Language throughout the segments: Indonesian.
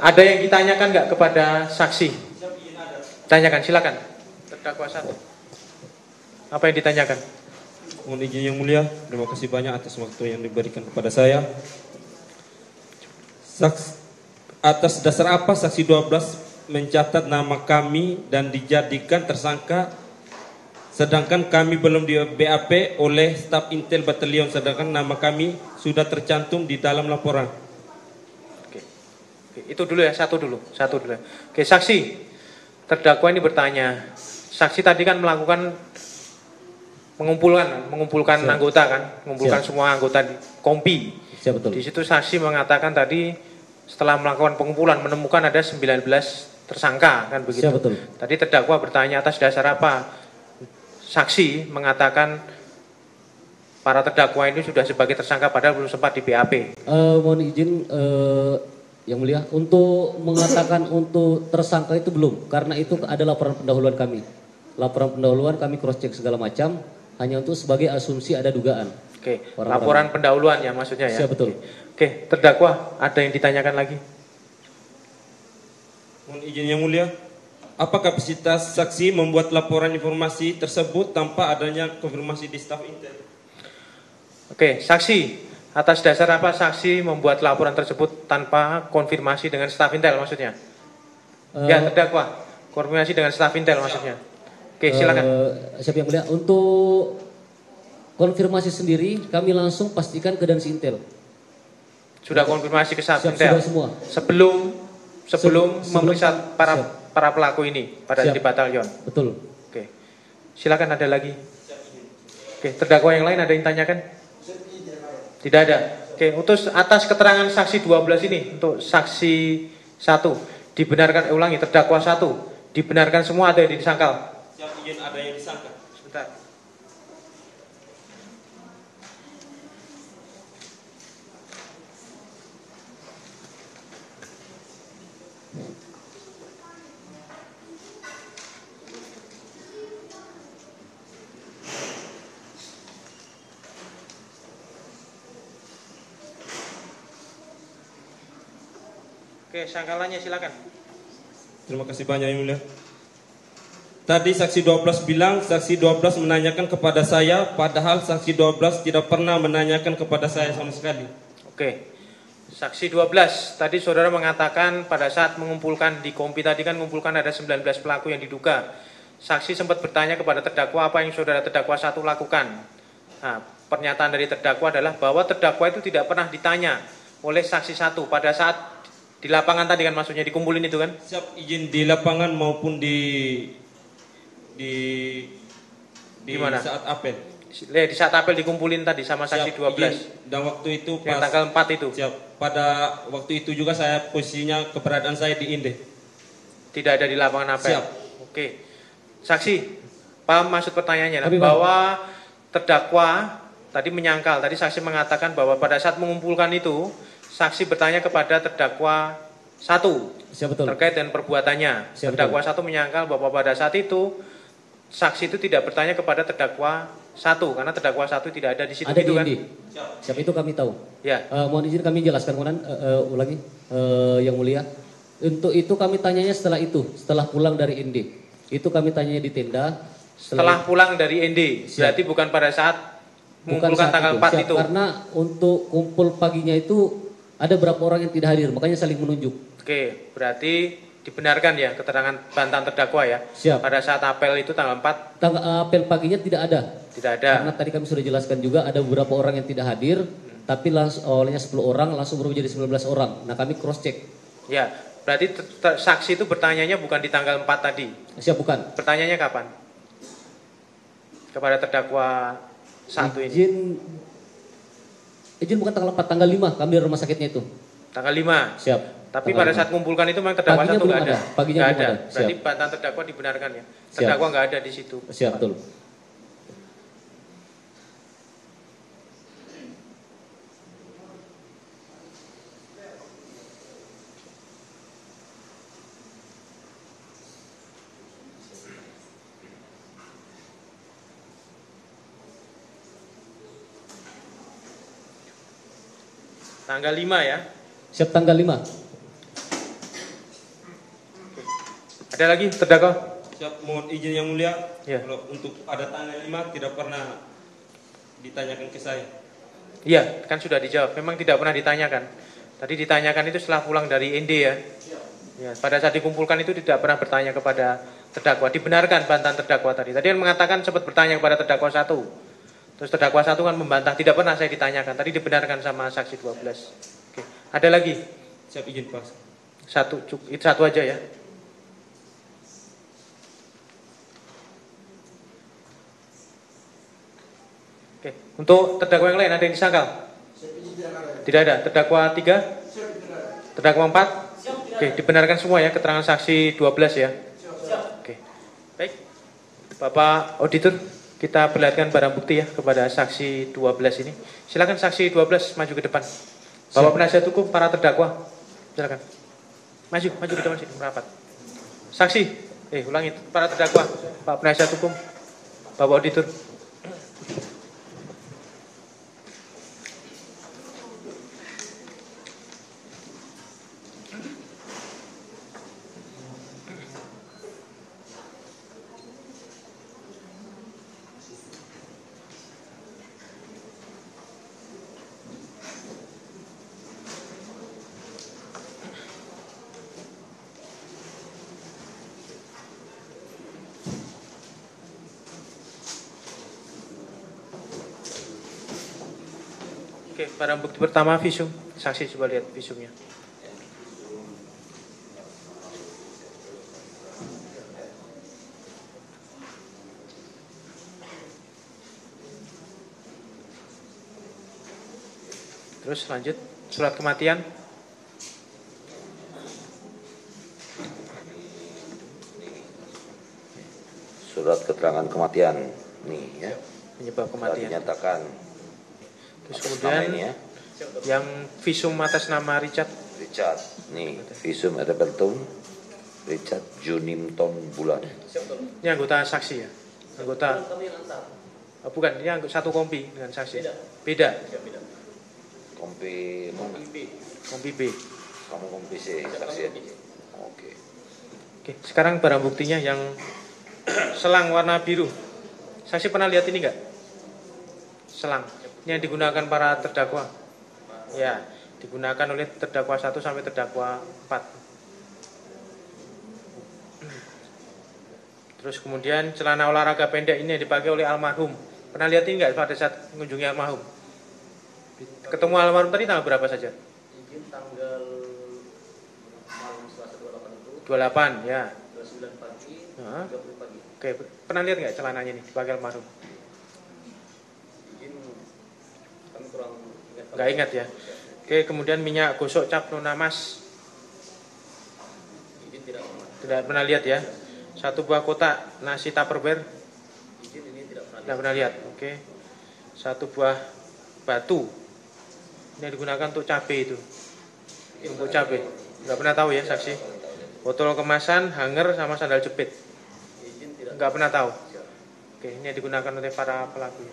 Ada yang ditanyakan nggak kepada saksi? Tanyakan, silakan. Terdakwa satu. Apa yang ditanyakan? Mohon izin yang mulia, terima kasih banyak atas waktu yang diberikan kepada saya. Atas dasar apa saksi 12 mencatat nama kami dan dijadikan tersangka, sedangkan kami belum di BAP oleh staf Intel Batalion, sedangkan nama kami sudah tercantum di dalam laporan. Oke, itu dulu ya, satu dulu. Oke, saksi. Terdakwa ini bertanya, saksi tadi kan melakukan mengumpulkan Siap. anggota kan, mengumpulkan Siap. semua anggota di kompi. Siap, betul. Di situ saksi mengatakan tadi setelah melakukan pengumpulan menemukan ada 19 tersangka kan begitu. Siap, betul. Tadi terdakwa bertanya atas dasar apa saksi mengatakan para terdakwa ini sudah sebagai tersangka padahal belum sempat di BAP. Mohon izin yang mulia, untuk mengatakan untuk tersangka itu belum, karena itu ada laporan pendahuluan kami. Laporan pendahuluan kami cross check segala macam, hanya untuk sebagai asumsi ada dugaan. Oke, laporan pendahuluan ya maksudnya ya. Siap, betul. Oke, terdakwa ada yang ditanyakan lagi? Mohon izin yang mulia, apa kapasitas saksi membuat laporan informasi tersebut tanpa adanya konfirmasi di staf Intel? Oke, saksi, atas dasar apa saksi membuat laporan tersebut tanpa konfirmasi dengan staf Intel maksudnya? Ya, terdakwa, konfirmasi dengan staf Intel maksudnya. Oke, silakan. Siapa yang mulia, untuk konfirmasi sendiri kami langsung pastikan ke Dansi Intel. Sudah konfirmasi ke staf Siap, Intel? sudah semua. Sebelum memeriksa para pelaku ini pada Siap. di batalion? Betul. Oke, silakan, ada lagi. Oke, terdakwa yang lain ada yang tanyakan? Tidak ada. Oke, untuk atas keterangan saksi 12 ini, untuk saksi 1 dibenarkan, ulangi, terdakwa 1 dibenarkan semua ada yang disangkal? Siap, izin ada yang disangka. Sebentar. Oke, sangkalannya silakan. Terima kasih banyak yang mulia. Tadi saksi 12 bilang saksi 12 menanyakan kepada saya, padahal saksi 12 tidak pernah menanyakan kepada saya sama sekali. Oke, saksi 12 tadi saudara mengatakan pada saat mengumpulkan di kompi tadi kan mengumpulkan ada 19 pelaku yang diduga. Saksi sempat bertanya kepada terdakwa apa yang saudara terdakwa 1 lakukan. Nah, pernyataan dari terdakwa adalah bahwa terdakwa itu tidak pernah ditanya oleh saksi 1 pada saat di lapangan tadi kan, maksudnya dikumpulin itu kan? Siap, izin di lapangan maupun di mana? Saat apel. Di saat apel dikumpulin tadi sama saksi 12. Izin, dan waktu itu yang pas tanggal 4 itu. Siap, pada waktu itu juga saya posisinya keberadaan saya di Inde. Tidak ada di lapangan apel. Siap. Oke. Saksi, paham maksud pertanyaannya? Bahwa terdakwa tadi menyangkal, tadi saksi mengatakan bahwa pada saat mengumpulkan itu saksi bertanya kepada terdakwa 1 terkait dengan perbuatannya. Terdakwa 1 menyangkal bahwa pada saat itu saksi itu tidak bertanya kepada terdakwa 1 karena terdakwa 1 tidak ada di situ. Ada gitu di kan? Siap, itu kami tahu. Ya. Mohon izin kami jelaskan ulangi yang mulia. Untuk itu kami tanyanya setelah pulang dari ND. Itu kami tanyanya di tenda. Setelah pulang dari ND, berarti bukan pada saat mengumpulkan tanggal 4 itu. Karena untuk kumpul paginya itu ada berapa orang yang tidak hadir, makanya saling menunjuk. Oke, berarti dibenarkan ya keterangan bantahan terdakwa ya. Siap. Pada saat apel itu tanggal 4. Apel paginya tidak ada. Tidak ada. Karena tadi kami sudah jelaskan juga ada beberapa orang yang tidak hadir, tapi langsung olehnya 10 orang langsung berubah jadi 19 orang. Nah, kami cross check. Ya, berarti saksi itu bertanyanya bukan di tanggal 4 tadi. Siap, bukan. Pertanyaannya kapan? Kepada terdakwa 1 ini. Izin bukan tanggal 4, tanggal 5 kami di rumah sakitnya itu. Tanggal 5. Siap. Tapi pada saat mengumpulkan itu memang terdakwa 1 nggak ada. Paginya nggak belum ada. ada. Berarti bantahan terdakwa dibenarkan ya. Terdakwa nggak ada di situ. Siap, betul. Tanggal 5 ya. Siap tanggal 5. Ada lagi terdakwa? Siap, mohon izin yang mulia. Ya. Kalau untuk ada tanggal 5 tidak pernah ditanyakan ke saya. Iya, kan sudah dijawab. Memang tidak pernah ditanyakan. Tadi ditanyakan itu setelah pulang dari ND ya. Ya, pada saat dikumpulkan itu tidak pernah bertanya kepada terdakwa. Dibenarkan bantahan terdakwa tadi. Tadi yang mengatakan sempat bertanya kepada terdakwa 1. Terus terdakwa 1 kan membantah, tidak pernah saya ditanyakan. Tadi dibenarkan sama saksi 12. Oke. Ada lagi? Siap izin Pak. Itu satu aja ya. Oke. Untuk terdakwa yang lain ada yang disangkal? Tidak ada. Terdakwa 3? Terdakwa 4? Oke, dibenarkan semua ya keterangan saksi 12 ya. Oke. Baik. Bapak auditor, kita perlihatkan barang bukti ya kepada saksi 12 ini. Silakan saksi 12 maju ke depan. Bapak penasihat hukum, para terdakwa. Silakan. Maju ke depan sini merapat. Saksi, ulangi, para terdakwa, Pak penasihat hukum, Bapak auditor. Oke, barang bukti pertama visum. Saksi coba lihat visumnya. Terus lanjut, surat kematian. Surat keterangan kematian nih ya. Penyebab Sudah kematian. dinyatakan. Terus Atas kemudian nama ini ya. yang visum atas nama Richard. Richard nih visum etepertum Richard Junimton Bulan. Ini anggota saksi ya. Anggota. Bukan, ini satu kompi dengan saksi. Beda. Kompi Kompi B. kamu kompi C saksi ya. Oke. Oke, sekarang barang buktinya yang selang warna biru. Saksi pernah lihat ini enggak? Selang. Ini yang digunakan para terdakwa. Ya, digunakan oleh terdakwa 1 sampai terdakwa 4. Terus kemudian celana olahraga pendek ini yang dipakai oleh almarhum. Pernah lihat ini enggak pada saat mengunjungi almarhum? Ketemu almarhum tadi tanggal berapa saja? Izin tanggal malam Selasa 28 itu. 28 ya. 29 pagi, Nah. 30 pagi. Oke, pernah lihat nggak celananya ini dipakai almarhum? Izin kami kurang ingat. Nggak ingat ya. Oke, kemudian minyak gosok cap nona mas. Izin tidak pernah. Tidak pernah lihat ya. Satu buah kotak nasi tupperware. Izin ini tidak pernah. Tidak pernah lihat. Oke. Satu buah batu. Ini yang digunakan untuk cabai itu. Untuk cabai. Nggak pernah tahu ya saksi. Botol kemasan, hanger sama sandal jepit. Izin tidak. Nggak pernah tahu. Oke, ini yang digunakan oleh para pelaku.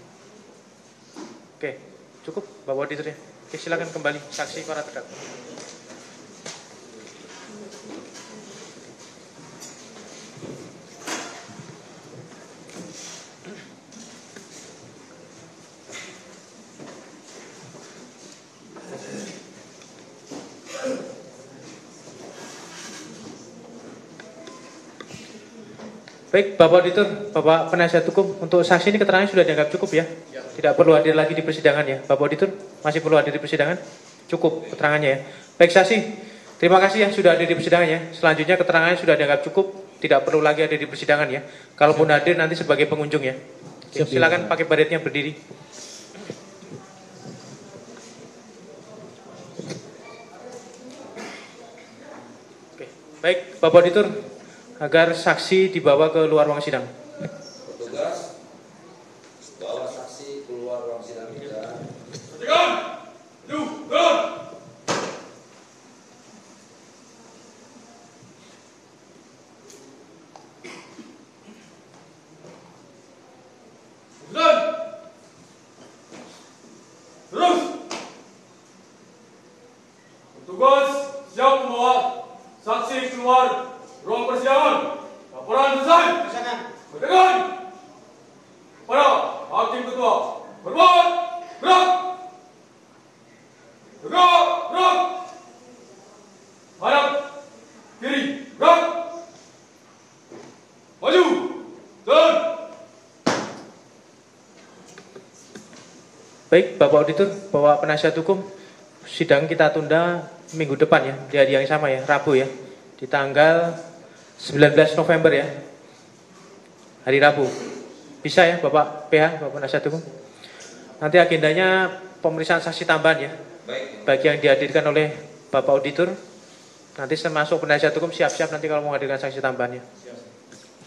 Oke, cukup Bapak Auditor ya. Oke, silakan kembali saksi para terdakwa. Baik, Bapak Auditor, Bapak Penasihat Hukum, untuk saksi ini keterangannya sudah dianggap cukup ya? Tidak perlu hadir lagi di persidangan ya? Bapak Auditor, masih perlu hadir di persidangan? Cukup keterangannya ya? Baik saksi, terima kasih ya sudah hadir di persidangan ya. Selanjutnya keterangannya sudah dianggap cukup, tidak perlu lagi hadir di persidangan ya. Kalaupun hadir nanti sebagai pengunjung ya. Oke, silakan pakai baretnya berdiri. Oke, baik Bapak Auditor, agar saksi dibawa ke luar ruang sidang. Petugas bawa saksi keluar ruang sidang kita. Petugas siap membawa saksi keluar ruang persidangan. Laporan selesai. Berdengar kepada Hakim Ketua. Berbuat, gerak. Gerak, gerak. Hadap kiri, gerak. Maju, turun. Baik, Bapak Auditor, Bapak Penasihat Hukum, sidang kita tunda minggu depan ya, di hari yang sama ya, Rabu ya, di tanggal 19 November ya, hari Rabu. Bisa ya Bapak PH, Bapak Penasihat Hukum? Nanti agendanya pemeriksaan saksi tambahan ya, bagi yang dihadirkan oleh Bapak Auditor. Nanti termasuk penasihat hukum siap-siap nanti kalau mau hadirkan saksi tambahannya.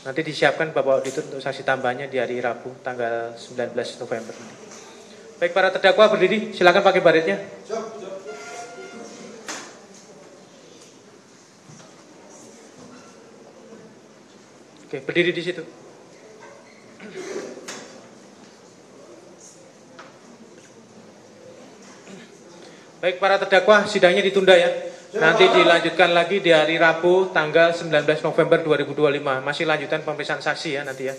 Nanti disiapkan Bapak Auditor untuk saksi tambahannya di hari Rabu tanggal 19 November. Baik, para terdakwa berdiri, silakan pakai baretnya. Oke, berdiri di situ. Baik, para terdakwa, sidangnya ditunda ya. Nanti dilanjutkan lagi di hari Rabu tanggal 19 November 2025. Masih lanjutan pemeriksaan saksi ya nanti ya.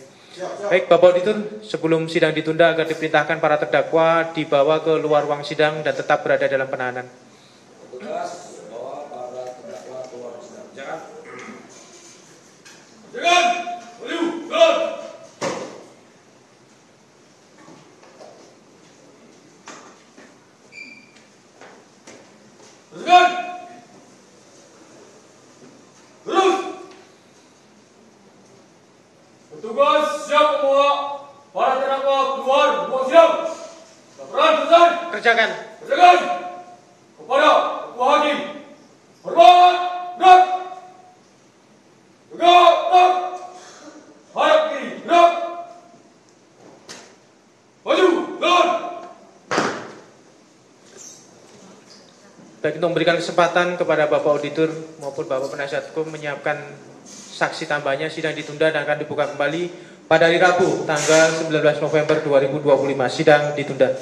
Baik, Bapak Auditor, sebelum sidang ditunda agar diperintahkan para terdakwa dibawa ke luar ruang sidang dan tetap berada dalam penahanan. Petugas bawa para terdakwa keluar sidang. Jangan. Jangan. Maju, turun. Teruskan. Terus. Petugas siap membawa para terdakwa keluar ruang sidang. Laporan selesai. Kerjakan. Kerjakan kepada Ketua Hakim. Hormat, gerak. Gerak, gerak. Hadap kiri, gerak. Maju, jalan. Baik, untuk memberikan kesempatan kepada Bapak Auditor maupun Bapak Penasihat Hukum menyiapkan saksi tambahnya, sidang ditunda dan akan dibuka kembali pada hari Rabu tanggal 19 November 2025. Sidang ditunda.